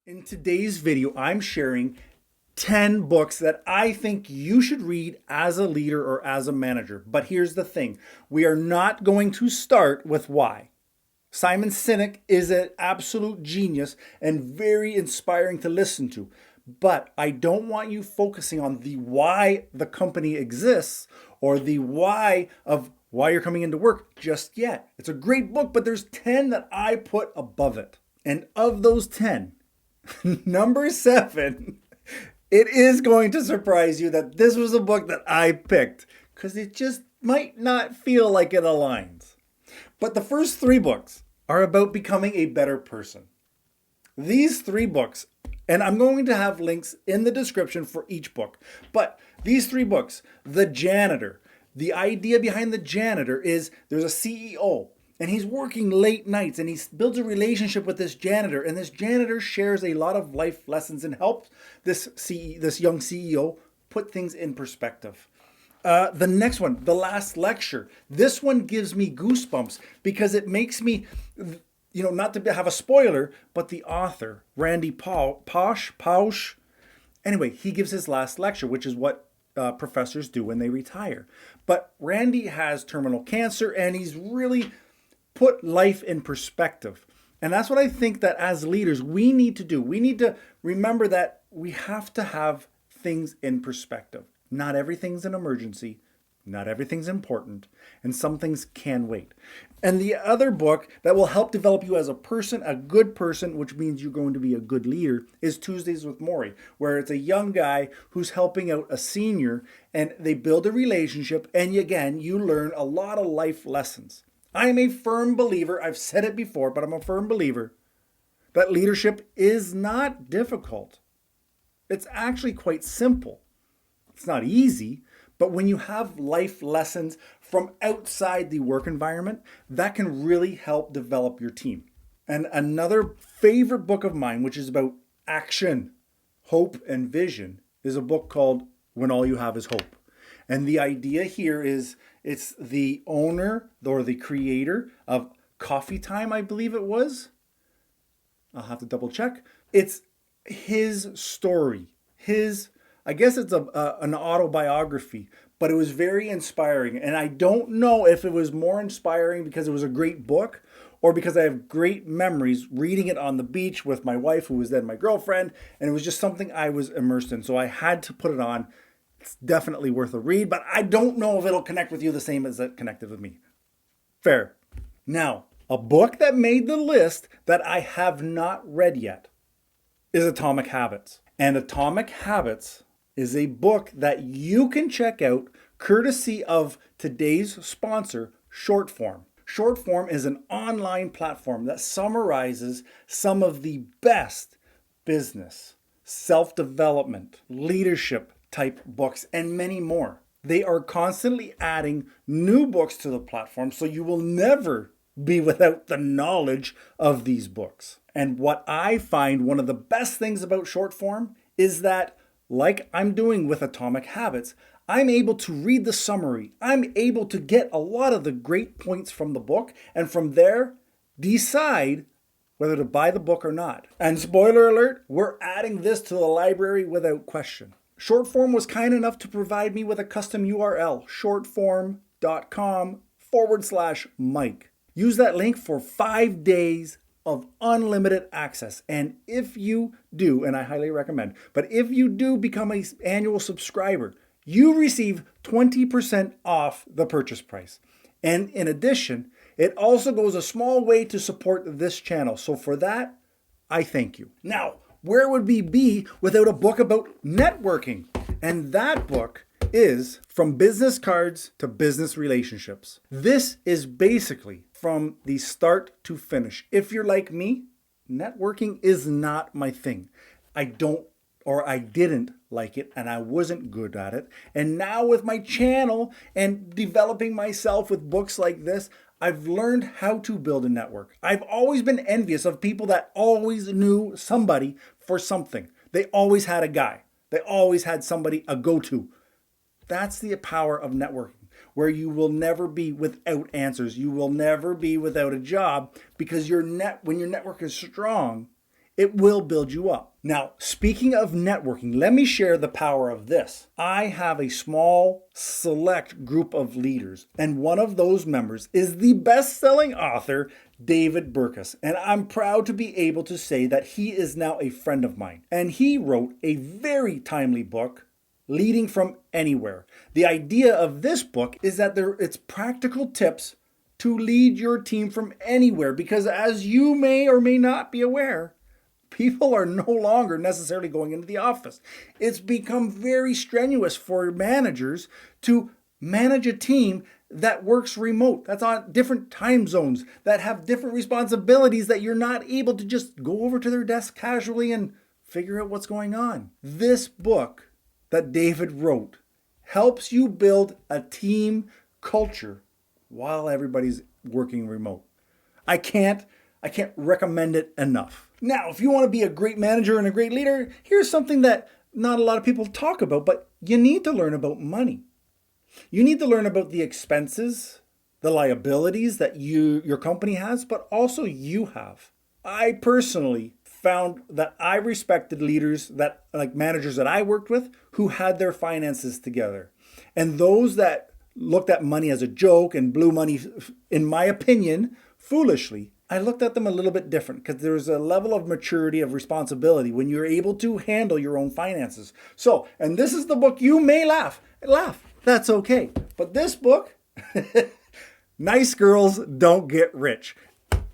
In today's video, I'm sharing 10 books that I think you should read as a leader or as a manager. But here's the thing, we are not going to start with why. Simon Sinek is an absolute genius and very inspiring to listen to. But I don't want you focusing on the why the company exists or the why of why you're coming into work just yet. It's a great book, but there's 10 that I put above it. And of those 10, number 7, it is going to surprise you that this was a book that I picked because it just might not feel like it aligns. But the first 3 books are about becoming a better person. These 3 books, and I'm going to have links in the description for each book, but these 3 books, The Janitor, the idea behind The Janitor is there's a CEO and he's working late nights and he builds a relationship with this janitor, and this janitor shares a lot of life lessons and helps this young CEO put things in perspective. The next one, The Last Lecture. This one gives me goosebumps because it makes me, not to have a spoiler, but the author, Randy Pausch, anyway, he gives his last lecture, which is what professors do when they retire. But Randy has terminal cancer and he's really put life in perspective. And that's what I think that as leaders we need to do. We need to remember that we have to have things in perspective. Not everything's an emergency. Not everything's important. And some things can wait. And the other book that will help develop you as a person, a good person, which means you're going to be a good leader, is Tuesdays with Morrie, where it's a young guy who's helping out a senior and they build a relationship. And again, you learn a lot of life lessons. I am a firm believer, I've said it before, but I'm a firm believer that leadership is not difficult. It's actually quite simple. It's not easy, but when you have life lessons from outside the work environment, that can really help develop your team. And another favorite book of mine, which is about action, hope, and vision, is a book called When All You Have Is Hope. And the idea here is it's the owner or the creator of Coffee Time, I believe it was. I'll have to double check. It's his story. I guess it's an autobiography, but it was very inspiring. And I don't know if it was more inspiring because it was a great book or because I have great memories reading it on the beach with my wife, who was then my girlfriend. And it was just something I was immersed in. So I had to put it on. It's definitely worth a read, but I don't know if it'll connect with you the same as it connected with me. Fair. Now, a book that made the list that I have not read yet is Atomic Habits. And Atomic Habits is a book that you can check out courtesy of today's sponsor, Shortform. Shortform is an online platform that summarizes some of the best business, self-development, leadership type books, and many more. They are constantly adding new books to the platform, so you will never be without the knowledge of these books. And what I find one of the best things about Shortform is that, like I'm doing with Atomic Habits, I'm able to read the summary. I'm able to get a lot of the great points from the book, and from there, decide whether to buy the book or not. And spoiler alert, we're adding this to the library without question. Shortform was kind enough to provide me with a custom URL, shortform.com/Mike. Use that link for 5 days of unlimited access. And if you do, and I highly recommend, but if you do become an annual subscriber, you receive 20% off the purchase price. And in addition, it also goes a small way to support this channel. So for that, I thank you. Now, where would we be without a book about networking? And that book is From Business Cards to Business Relationships. This is basically from the start to finish. If you're like me, networking is not my thing. I didn't like it, and I wasn't good at it. And now with my channel and developing myself with books like this, I've learned how to build a network. I've always been envious of people that always knew somebody for something. They always had a guy. They always had somebody, a go-to. That's the power of networking, where you will never be without answers. You will never be without a job because when your network is strong, It will build you up. Now, speaking of networking, let me share the power of this. I have a small, select group of leaders, and one of those members is the best-selling author, David Burkus. And I'm proud to be able to say that he is now a friend of mine. And he wrote a very timely book, Leading from Anywhere. The idea of this book is that it's practical tips to lead your team from anywhere, because as you may or may not be aware, people are no longer necessarily going into the office. It's become very strenuous for managers to manage a team that works remote, that's on different time zones, that have different responsibilities, that you're not able to just go over to their desk casually and figure out what's going on. This book that David wrote helps you build a team culture while everybody's working remote. I can't recommend it enough. Now, if you want to be a great manager and a great leader, here's something that not a lot of people talk about, but you need to learn about money. You need to learn about the expenses, the liabilities that your company has, but also you have. I personally found that I respected leaders, that like managers that I worked with, who had their finances together. And those that looked at money as a joke and blew money, in my opinion, foolishly, I looked at them a little bit different, because there's a level of maturity, of responsibility when you're able to handle your own finances. So, and this is the book, you may laugh, that's okay. But this book, Nice Girls Don't Get Rich.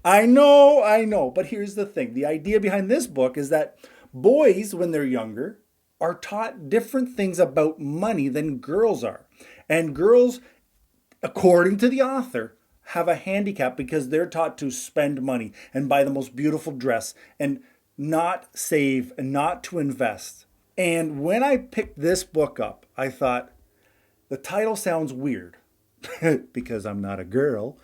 I know, but here's the thing. The idea behind this book is that boys, when they're younger, are taught different things about money than girls are. And girls, according to the author, have a handicap because they're taught to spend money and buy the most beautiful dress and not save and not to invest. And when I picked this book up, I thought, the title sounds weird because I'm not a girl,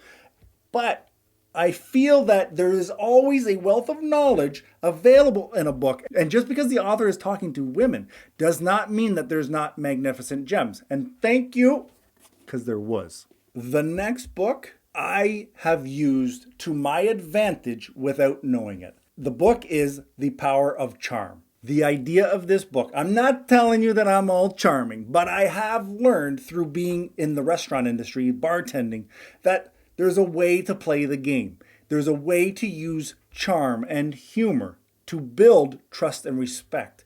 but I feel that there is always a wealth of knowledge available in a book. And just because the author is talking to women does not mean that there's not magnificent gems. And thank you, because there was. The next book I have used to my advantage without knowing it. The book is The Power of Charm. The idea of this book, I'm not telling you that I'm all charming, but I have learned through being in the restaurant industry, bartending, that there's a way to play the game. There's a way to use charm and humor to build trust and respect.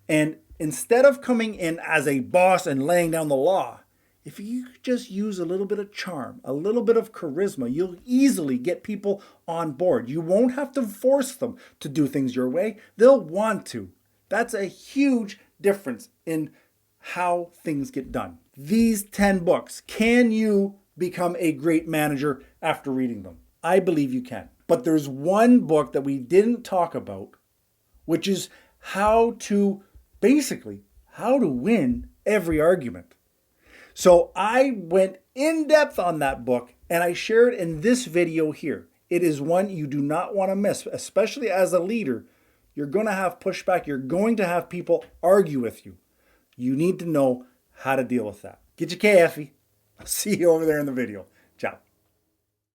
And instead of coming in as a boss and laying down the law, if you just use a little bit of charm, a little bit of charisma, you'll easily get people on board. You won't have to force them to do things your way. They'll want to. That's a huge difference in how things get done. These 10 books, can you become a great manager after reading them? I believe you can. But there's one book that we didn't talk about, which is how to win every argument. So I went in depth on that book and I share it in this video here. It is one you do not want to miss, especially as a leader. You're going to have pushback. You're going to have people argue with you. You need to know how to deal with that. Get your coffee. I'll see you over there in the video. Ciao.